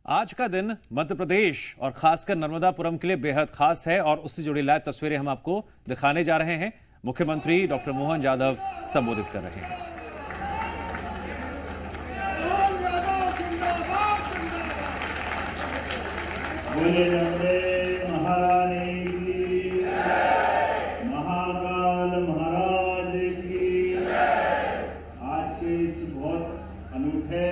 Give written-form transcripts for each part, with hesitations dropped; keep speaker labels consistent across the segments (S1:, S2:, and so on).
S1: आज का दिन मध्य प्रदेश और खासकर नर्मदापुरम के लिए बेहद खास है और उससे जुड़ी लाइव तस्वीरें हम आपको दिखाने जा रहे हैं। मुख्यमंत्री डॉक्टर मोहन यादव संबोधित कर रहे हैं।
S2: महारानी की, महाकाल महाराज की। आज के इस बहुत अनूठे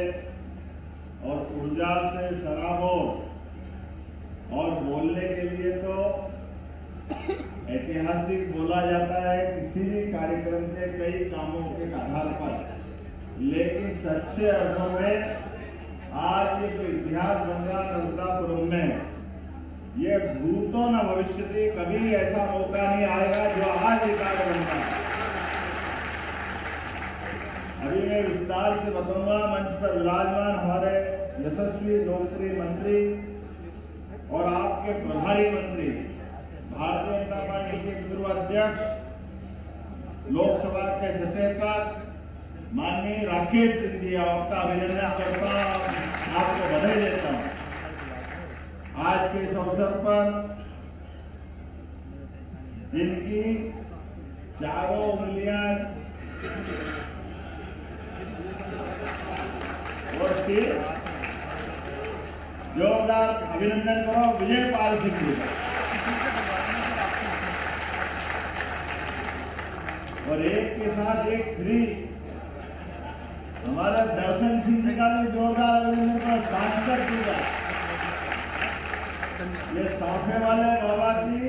S2: और ऊर्जा से सराबोर और बोलने के लिए तो ऐतिहासिक बोला जाता है किसी भी कार्यक्रम के कई कामों के आधार पर, लेकिन सच्चे अर्थों में आज ये जो इतिहास बन रहा नर्मदापुरम में, ये भूतों न भविष्यति, कभी ऐसा मौका नहीं आएगा जो आज ये कार्य बनता है। अभी मैं विस्तार से बताऊंगा। मंच पर विराजमान हमारे यशस्वी लोकप्रिय मंत्री और आपके प्रभारी मंत्री, भारतीय जनता पार्टी के पूर्व अध्यक्ष, लोकसभा के सचेतक माननीय राकेश सिंह जी, आपका अभिनंदन करता हूं, आपको बधाई देता हूं। आज के इस अवसर पर जिनकी चारों उंगलियां और सिर, जोरदार अभिनंदन करो विजय पाल सिंह जी का। और एक के साथ एक फ्री हमारे दर्शन सिंह जी का भी जोरदार अभिनंदन करो, सांसद जी का। ये साफे वाले बाबा की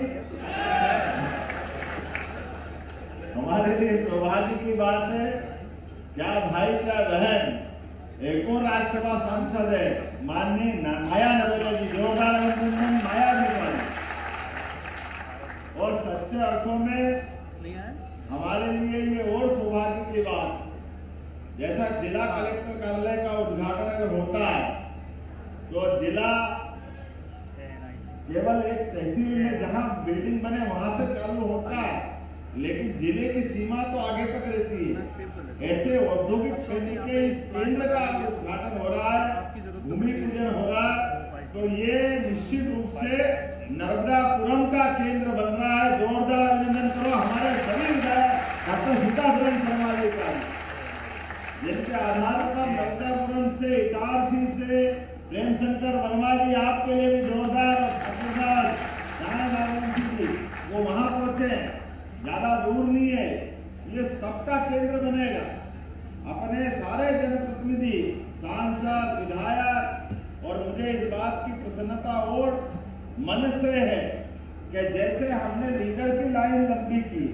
S2: हमारे लिए सौभाग्य की बात है। क्या भाई क्या बहन, एक और राज्यसभा सांसद है माननीय माया नरोला जी, जोरदार अभिनंदन माया जी का। और सच्चे अर्थों में हमारे लिए ये और सौभाग्य की बात, जैसा जिला कलेक्टर कार्यालय का उद्घाटन अगर होता है तो जिला केवल एक तहसील में जहां बिल्डिंग बने वहां से चालू होता है, लेकिन जिले की सीमा तो आगे तक रहती है। ऐसे औद्योगिक क्षेत्र के इस केंद्र का उद्घाटन हो रहा है, भूमि पूजन हो रहा है, तो ये निश्चित रूप से नर्मदापुरम का केंद्र बन रहा है। जोरदार अभिनंदन करो हमारे सभी विधायक डॉक्टर सीतारमण शर्मा जी का, जिनके आधार पर नर्मदापुरम से, इटारसी से प्रेम शंकर वर्मा जी, आपके लिए भी जोरदार जी, वो वहां पहुंचे, ज्यादा दूर नहीं है। ये सबका केंद्र बनेगा। अपने सारे जनप्रतिनिधि, सांसद, विधायक, और मुझे इस बात की प्रसन्नता और मन से है कि जैसे हमने लीडर की लाइन लंबी की,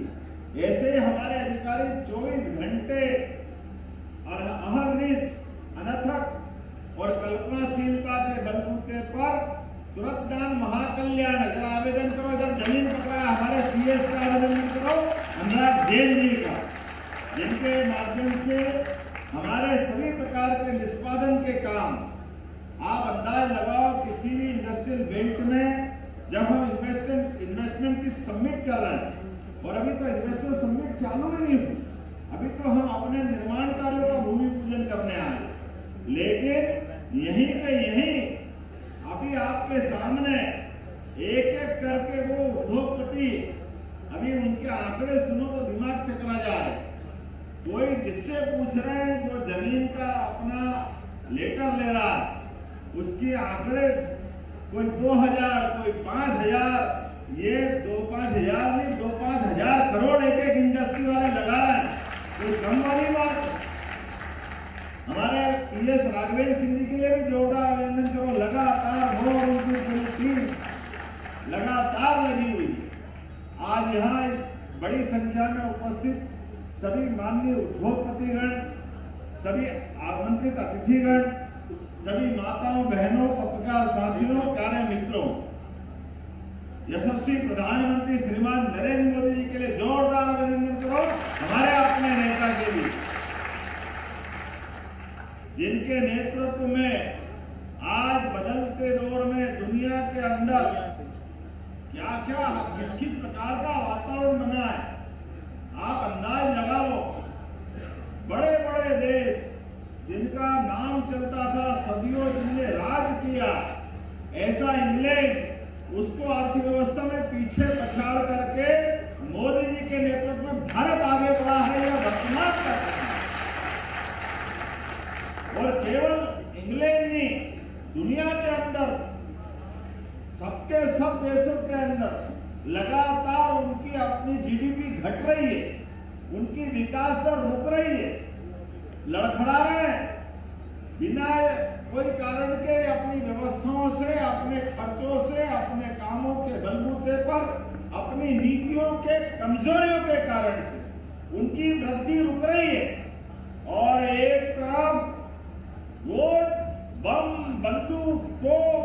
S2: ऐसे हमारे अधिकारी 24 घंटे और अहर्निश, अनथक और कल्पनाशीलता के बलबूते पर तुरंत दान महाकल्याण, अगर आवेदन करो, अगर जमीन पकड़ा हमारे सीएस का आवेदन करो, अनुराग जैन जी का, जिनके माध्यम से हमारे सभी प्रकार के निष्पादन के काम, आप अंदाज लगाओ किसी भी इंडस्ट्रियल बेल्ट में जब हम इन्वेस्टमेंट की सबमिट कर रहे हैं, और अभी तो इन्वेस्टर सबमिट चालू ही नहीं हुई, अभी तो हम अपने निर्माण कार्यों का भूमि पूजन करने आए, लेकिन यहीं के यहीं अभी आपके सामने एक एक करके वो उद्योगपति, अभी उनके आंकड़े सुनो तो दिमाग चकरा जाए। कोई जिससे पूछ रहे हैं, जो जमीन का अपना लेटर ले रहा है, उसके आंकड़े कोई 2000, कोई 5000, ये 2-5 नहीं, 2-5 करोड़ एक एक इंडस्ट्री वाले लगा रहे हैं। कोई कम वाली बात। हमारे PS राघवेंद्र सिंह जी के लिए भी जोरदार अभिनंदन करो। लगातार वो उनकी पूरी टीम लगातार लगी हुई। आज यहाँ इस बड़ी संख्या में उपस्थित सभी माननीय उद्योगपतिगण, सभी आमंत्रित अतिथिगण, सभी माताओं, बहनों, पत्रकार साथियों, कार्य मित्रों, यशस्वी प्रधानमंत्री श्रीमान नरेंद्र मोदी जी के लिए जोरदार अभिनंदन करो। हमारे अपने नेता के लिए, जिनके नेतृत्व में आज बदलते दौर में दुनिया के अंदर क्या क्या किस किस प्रकार का वातावरण बना है, आप अंदाज लगाओ। बड़े बड़े देश जिनका नाम चलता था, सदियों जिनने राज किया, किया, ऐसा इंग्लैंड उसको अर्थव्यवस्था में पीछे पछाड़ करके मोदी जी के नेतृत्व में भारत आगे बढ़ा है या वर्तमान कर रहा है। और केवल इंग्लैंड नहीं, दुनिया के अंदर सबके सब देशों के अंदर लगातार उनकी अपनी जीडीपी घट रही है, उनकी विकास दर रुक रही है, लड़खड़ा रहे हैं बिना कोई कारण के अपनी व्यवस्थाओं से, अपने खर्चों से, अपने कामों के बलबूते पर, अपनी नीतियों के कमजोरियों के कारण से उनकी वृद्धि रुक रही है। और एक तरफ वो बम, बंदूक, तोप,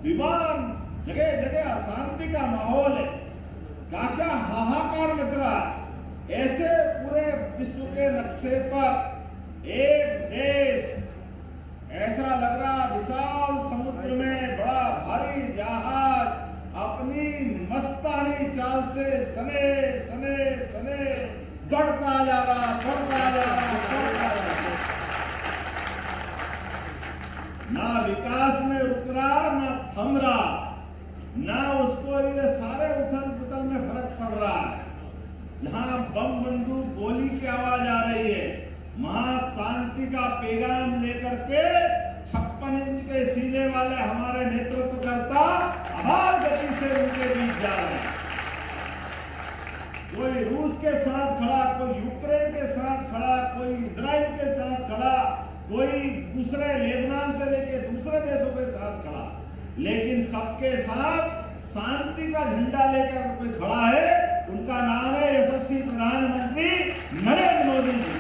S2: विमान, जगह जगह अशांति का माहौल है, क्या हाहाकार मच रहा है। ऐसे पूरे विश्व के नक्शे पर एक देश ऐसा लग रहा, विशाल समुद्र में बड़ा भारी जहाज अपनी मस्तानी चाल से सने सने सने दौड़ता जा रहा, दौड़ता जा रहा, दौड़ता जा रहा, ना विकास में रुक रहा, ना थम रहा, ना उसको ये सारे उथल पुथल में फर्क पड़ रहा है। जहां बम, बंदूक, गोली की आवाज आ रही है, वहां शांति का पैगाम लेकर के 56 इंच के सीने वाले हमारे नेतृत्वकर्ता अपार गति से उनके बीच जा रहे हैं। कोई रूस के साथ खड़ा, कोई यूक्रेन के साथ खड़ा, कोई इजराइल के साथ खड़ा, कोई दूसरे लेबनान से लेके दूसरे देशों के साथ खड़ा, लेकिन सबके साथ शांति का झंडा लेकर कोई खड़ा है, उनका नाम है यशस्वी प्रधानमंत्री नरेंद्र मोदी जी।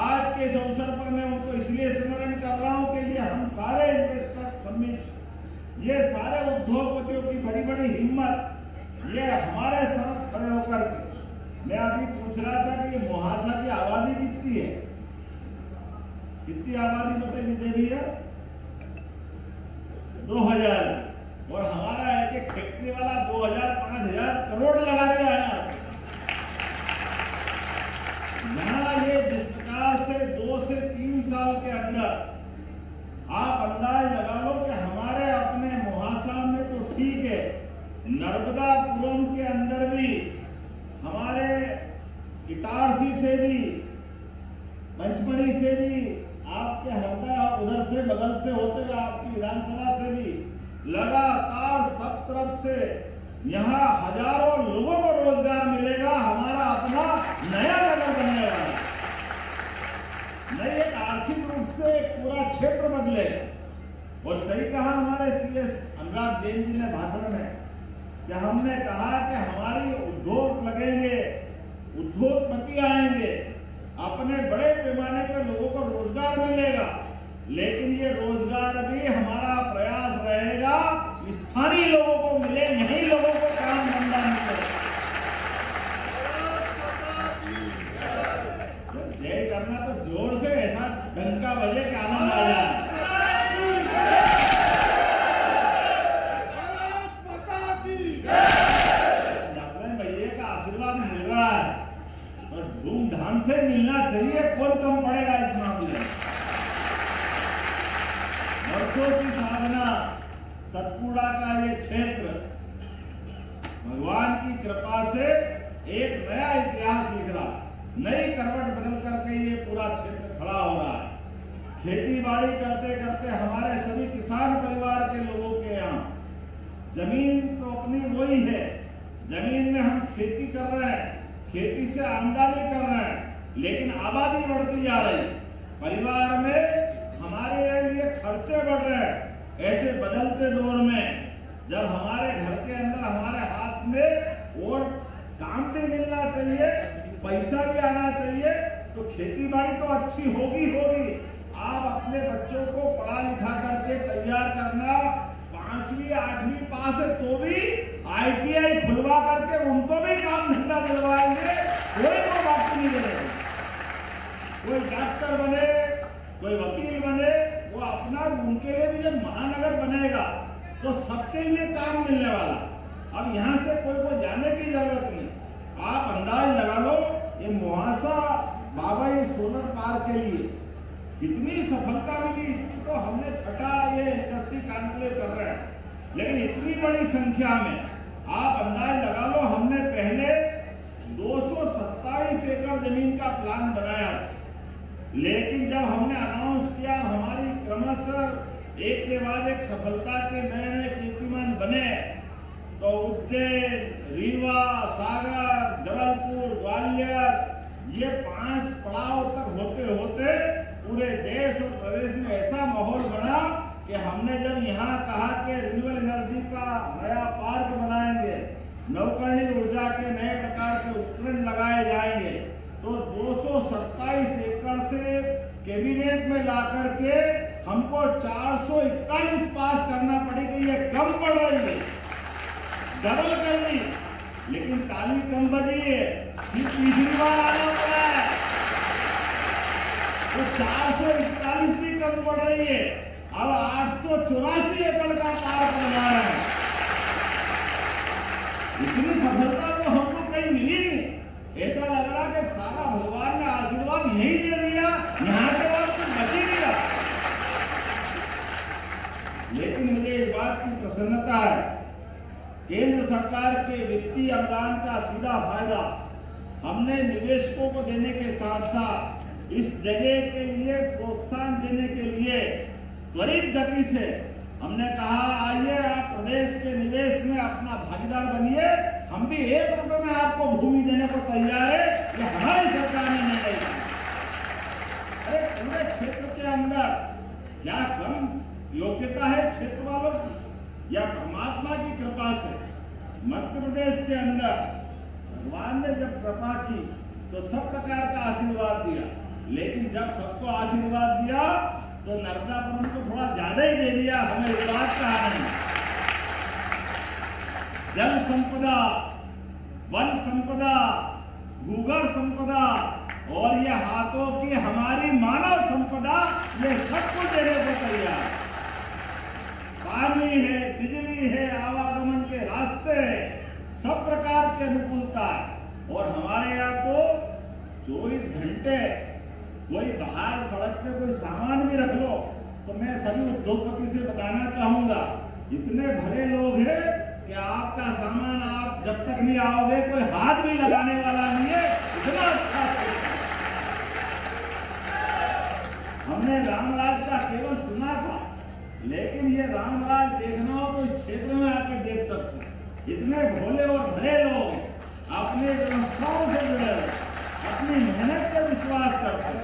S2: आज के इस अवसर पर मैं उनको इसलिए स्मरण कर रहा हूं कि ये हम सारे इन्वेस्टर समिट, ये सारे उद्योगपतियों की बड़ी बड़ी हिम्मत, ये हमारे साथ खड़े होकर के, मैं अभी पूछ रहा था कि ये मुहासा की आबादी कितनी है, कितनी आबादी बताइए विजय भैया? 2000, और हमारा एक एक फैक्ट्री वाला 2000-5000 करोड़ लगा दिया है। यहाँ ये जिस प्रकार से 2 से 3 साल के अंदर आप अंदाज लगा लो कि हमारे अपने मुहासा में तो ठीक है, नर्मदापुरम के अंदर भी, हमारे इटारसी से भी, पंचमढ़ी से भी, आपके हरदा उधर से बगल से होते हुए आपकी विधानसभा से भी लगातार सब तरफ से यहाँ हजारों लोगों को रोजगार मिलेगा। हमारा अपना नया नगर बनने वाला है, नई एक आर्थिक रूप से पूरा क्षेत्र बदलेगा। और सही कहा हमारे सीएस अनुराग जैन जी ने भाषण में कि हमने कहा कि हमारी उद्योग लगेंगे, उद्योगपति आएंगे, अपने बड़े पैमाने पर लोगों को रोजगार मिलेगा, लेकिन ये रोजगार भी हमारा प्रयास रहेगा स्थानीय लोगों को मिले, यही लोगों को काम धंधा मिले। जय करना तो जोर से ऐसा डंका बजे कि आनंद आ जाए। भैया का आशीर्वाद मिल रहा है और धूमधाम से मिलना चाहिए, कौन कम पड़ेगा इस मामले में। वर्षों की साधना, सतपुड़ा का ये क्षेत्र भगवान की कृपा से एक नया इतिहास लिख रहा, नई करवट बदल करके ये पूरा क्षेत्र खड़ा हो रहा है। खेती बाड़ी करते करते हमारे सभी किसान परिवार के लोगों के यहाँ जमीन तो अपनी वही है, जमीन में हम खेती कर रहे हैं, खेती से आमदनी कर रहे हैं, लेकिन आबादी बढ़ती जा रही, परिवार में हमारे लिए खर्चे बढ़ रहे हैं। ऐसे बदलते दौर में जब हमारे घर के अंदर हमारे हाथ में और काम भी मिलना चाहिए, पैसा भी आना चाहिए, तो खेती बाड़ी तो अच्छी होगी होगी। आप अपने बच्चों को पढ़ा लिखा करके तैयार करना, 5वीं 8वीं पास है तो भी ITI खुलवा करके उनको भी काम धंधा दिलवाएंगे, कोई को बात नहीं करेगा। कोई डॉक्टर बने, कोई वकील बने, वो अपना, उनके लिए भी जब महानगर बनेगा तो सबके लिए काम मिलने वाला। अब यहाँ से कोई को जाने की जरूरत नहीं। आप अंदाज लगा लो, ये मुहासा बाबई सोलर पार्क के लिए कितनी सफलता मिली कॉन्क्लेव कर रहे हैं, लेकिन इतनी बड़ी संख्या में आप अंदाज लगा लो, हमने पहले 227 एकड़ जमीन का प्लान बनाया, लेकिन जब हमने अनाउंस किया, हमारी क्रमशः एक के बाद एक सफलता के नए नए कीर्तिमान बने, तो उज्जैन, रीवा, सागर, जबलपुर, ग्वालियर, ये 5 पड़ाव तक होते होते पूरे देश और प्रदेश में ऐसा माहौल बना कि हमने जब यहाँ कहा कि रिन्यूएबल एनर्जी का नया पार्क बनाएंगे, नवकरणीय ऊर्जा के नए प्रकार के उपकरण लगाए जाएंगे, तो 227 एकड़ से कैबिनेट में ला करके हमको 441 पास करना पड़ेगी। ये कम पड़ रही है, डबल करनी, लेकिन ताली कम बजी है, तीसरी बार आना पड़ा है, तो 441 भी कम पड़ रही है। अब 884 एकड़ का पार्क बना है। इतनी सफलता तो हमको कहीं मिली नहीं। ऐसा लग रहा कि सारा भगवान ने आशीर्वाद यही दे दिया, यहाँ के बाद कुछ बच ही नहीं रहा। लेकिन मुझे इस बात की प्रसन्नता है, केंद्र सरकार के वित्तीय अनुदान का सीधा फायदा हमने निवेशकों को देने के साथ साथ इस जगह के लिए प्रोत्साहन देने के लिए त्वरित गति से हमने कहा, आइए आप प्रदेश के निवेश में अपना भागीदार बनिए, हम भी 1 रुपए में आपको भूमि देने को तैयार है। ये हमारी सरकार ने निर्णय लिया। अरे पूरे क्षेत्र के अंदर क्या कम योग्यता है क्षेत्र वालों की, या परमात्मा की कृपा से मध्य प्रदेश के अंदर भगवान ने जब कृपा की तो सब प्रकार का आशीर्वाद दिया, लेकिन जब सबको आशीर्वाद दिया तो नर्मदापुरम को थोड़ा ज्यादा ही दे दिया। हमें इस बात का नहीं, जल संपदा, वन संपदा, भूगर्भ संपदा और ये हाथों की हमारी मानव संपदा, ये सब कुछ देने को तैयार। पानी है, बिजली है, आवागमन के रास्ते है, सब प्रकार की अनुकूलता है। और हमारे यहाँ तो 24 घंटे कोई बाहर सड़क पे कोई सामान भी रख लो तो मैं सभी उद्योगपति से बताना चाहूंगा, इतने भले लोग हैं कि आपका सामान आप जब तक नहीं आओगे कोई हाथ भी लगाने वाला नहीं है। इतना अच्छा हमने रामराज का केवल सुना था, लेकिन ये रामराज देखना हो तो इस क्षेत्र में आके देख सकते हैं। इतने भोले और भले लोग अपने व्यवस्थाओं से जुड़े, अपनी मेहनत पे विश्वास करते,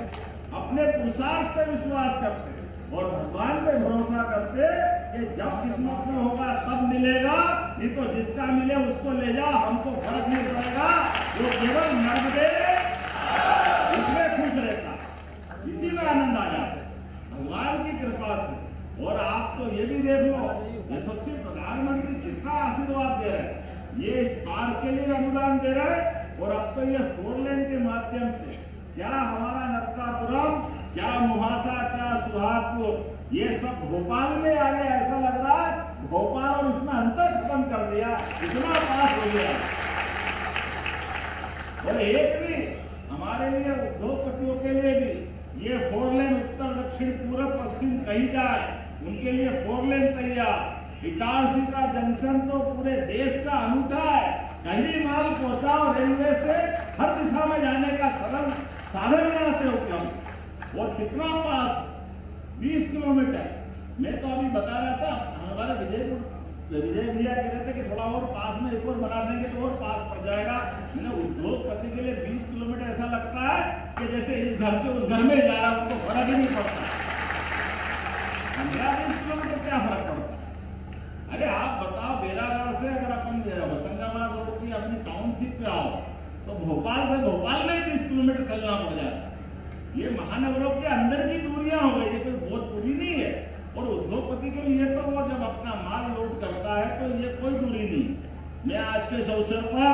S2: अपने पुरुषार्थ पे विश्वास करते और भगवान पे भरोसा करते कि जब किस्मत में होगा तब मिलेगा, नहीं तो जिसका मिले उसको ले जा, हमको फर्क नहीं पड़ेगा। वो केवल नर्मदे इसमें खुश रहता, इसी में आनंद आ जाता है भगवान की कृपा से। और आप तो ये भी देख लो, यशस्वी प्रधानमंत्री कितना आशीर्वाद दे रहे हैं, ये इस पार्क के लिए अनुदान दे रहे हैं, और अब तो ये 4 लेन के माध्यम से क्या हमारा नर्मदापुरम, क्या मुहासा, क्या सुहागपुर, ये सब भोपाल में आ गया। ऐसा लग रहा है भोपाल और इसमें अंतर खत्म कर दिया, इतना पास हो गया। और एक भी हमारे लिए उद्योगपतियों के लिए भी ये 4 लेन उत्तर दक्षिण पूर्व पश्चिम कहीं जाए, उनके लिए 4 लेन तैयार। इटारसी का जंक्शन तो पूरे देश का अनूठा है, कहीं भी माल पहुंचाओ रेलवे से, हर दिशा में जाने का सरल साधन यहाँ से उपलब्ध। और कितना पास, 20 किलोमीटर। मैं तो अभी बता रहा था, हमारे विजय भैया कह रहे थे कि थोड़ा और पास में एक और बना देंगे तो और पास पड़ जाएगा। मैंने उद्योगपति के लिए 20 किलोमीटर ऐसा लगता है कि जैसे इस घर से उस घर में जा रहा, उनको फर्क ही नहीं पड़ता। 15-20 किलोमीटर क्या फर्क पड़ता? अरे आप बताओ, बेलागढ़ से अगर अपन होशंगाबाद रोड की अपनी टाउनशिप पे आओ तो भोपाल से भोपाल में 20 किलोमीटर चलना पड़ जाता है। ये महानगरों के अंदर की दूरियां हो गई, ये कोई बहुत दूरी नहीं है। और उद्योगपति के लिए तो वो जब अपना माल लोड करता है तो ये कोई दूरी नहीं। मैं आज के इस अवसर पर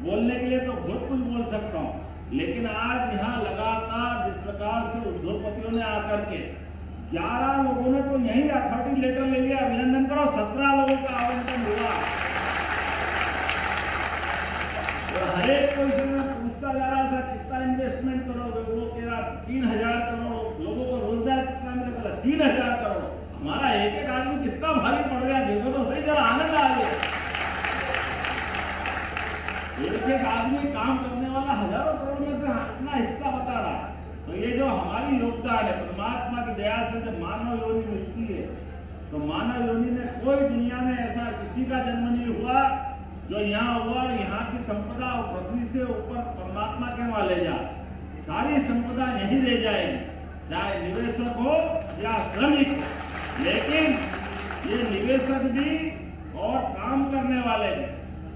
S2: बोलने के लिए तो बहुत कुछ बोल सकता हूँ, लेकिन आज यहाँ लगातार जिस प्रकार से उद्योगपतियों ने आकर के 11 लोगों ने तो यही अथॉरिटी लेटर ले लिया, अभिनंदन करो, 17 लोगों का आवंटन हुआ। और हर एक कोई से पूछता जा रहा था कितना इन्वेस्टमेंट करोगे, वो कह रहा 3000 करोड़, लोगों को रोजगार कितना मिलेगा, 3000 करोड़। हमारा एक एक आदमी कितना भारी पड़ गया, देखो तो सही, जरा आनंद आ गया। एक एक आदमी काम करने वाला हजारों करोड़ में से अपना हिस्सा बता रहा है। तो ये जो हमारी योगदान है, परमात्मा की दया से जब मानव योनि मिलती है, तो मानव योनि में कोई दुनिया में ऐसा किसी का जन्म नहीं हुआ जो यहाँ हुआ और यहाँ की संपदा और पृथ्वी से ऊपर परमात्मा के वहां ले जा। सारी संपदा यही रह जाएगी, चाहे निवेशक हो या श्रमिक हो। लेकिन ये निवेशक भी और काम करने वाले भी,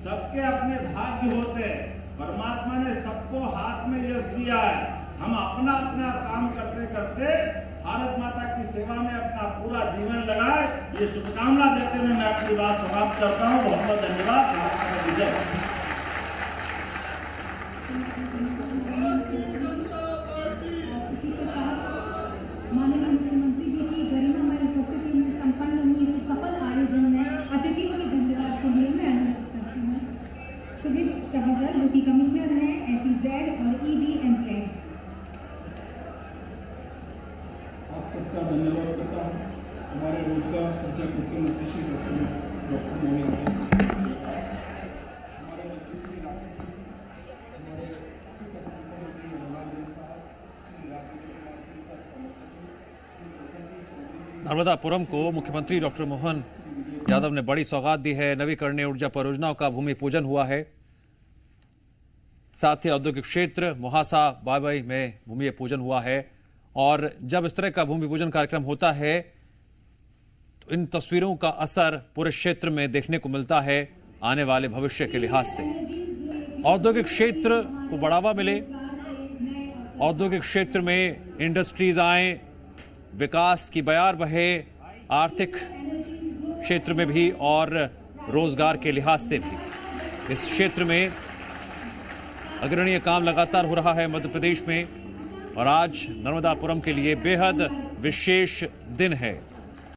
S2: सबके अपने भाग्य होते हैं। परमात्मा ने सबको हाथ में यश दिया है। हम अपना अपना काम करते करते भारत माता की सेवा में अपना पूरा जीवन लगाए, ये शुभकामना देते हुए मैं अपनी बात समाप्त करता हूँ। बहुत बहुत धन्यवाद। भारत माता की जय।
S3: इसी के साथ माननीय मुख्यमंत्री जी की गरिमामय उपस्थिति में संपन्न हुई इस सफल आयोजन में अतिथियों के धन्यवाद के लिए मैं अनुरोध करती हूँ सुविद शहजर, जो कि कमिश्नर हैं SEZ और ED/MPAD।
S4: आप सबका धन्यवाद करता हूँ। हमारे रोजगार सृजक मुख्यमंत्री श्री डॉक्टर मोहन हमारे मंत्री श्री राकेश सिंह, हमारे चीफ सेक्रेटरी श्री रघुनाथ जैन साहब, श्री राजेंद्र कुमार सिंह साहब, श्री रोशन सिंह चौधरी जी।
S1: नर्मदापुरम को मुख्यमंत्री डॉक्टर मोहन यादव ने बड़ी सौगात दी है। नवीकरणीय ऊर्जा परियोजनाओं का भूमि पूजन हुआ है। साथ ही औद्योगिक क्षेत्र मोहासा बाबई में भूमि पूजन हुआ है। और जब इस तरह का भूमि पूजन कार्यक्रम होता है तो इन तस्वीरों का असर पूरे क्षेत्र में देखने को मिलता है आने वाले भविष्य के लिहाज से। औद्योगिक क्षेत्र को बढ़ावा मिले, औद्योगिक क्षेत्र में इंडस्ट्रीज आए, विकास की बयार बहे, आर्थिक क्षेत्र में भी और रोजगार के लिहाज से भी। इस क्षेत्र में अग्रणीय काम लगातार हो रहा है मध्य प्रदेश में और आज नर्मदापुरम के लिए बेहद विशेष दिन है।